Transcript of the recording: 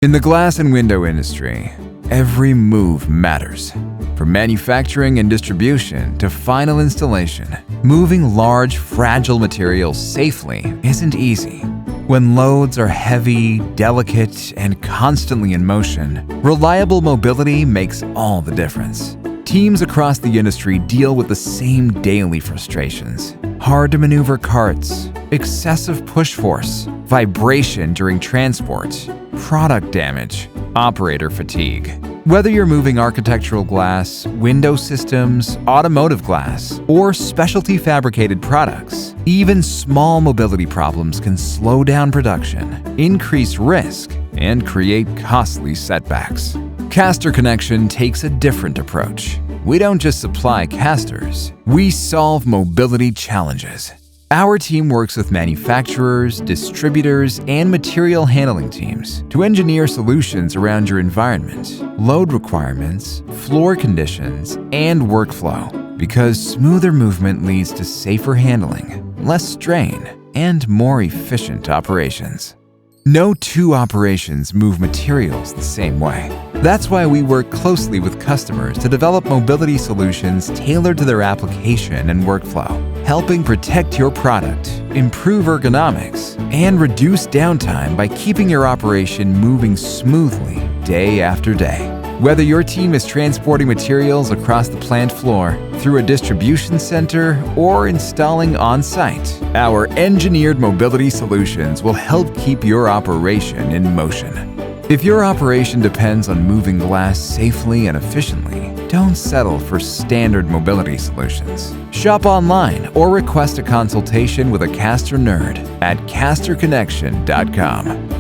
In the glass and window industry, every move matters. From manufacturing and distribution to final installation, moving large, fragile materials safely isn't easy. When loads are heavy, delicate, and constantly in motion, reliable mobility makes all the difference. Teams across the industry deal with the same daily frustrations: hard-to-maneuver carts, excessive push force, vibration during transport, product damage, operator fatigue. Whether you're moving architectural glass, window systems, automotive glass, or specialty fabricated products, even small mobility problems can slow down production, increase risk, and create costly setbacks. Caster Connection takes a different approach. We don't just supply casters, we solve mobility challenges. Our team works with manufacturers, distributors, and material handling teams to engineer solutions around your environment, load requirements, floor conditions, and workflow, because smoother movement leads to safer handling, less strain, and more efficient operations. No two operations move materials the same way. That's why we work closely with customers to develop mobility solutions tailored to their application and workflow, helping protect your product, improve ergonomics, and reduce downtime by keeping your operation moving smoothly day after day. Whether your team is transporting materials across the plant floor, through a distribution center, or installing on-site, our engineered mobility solutions will help keep your operation in motion. If your operation depends on moving glass safely and efficiently, don't settle for standard mobility solutions. Shop online or request a consultation with a caster nerd at casterconnection.com.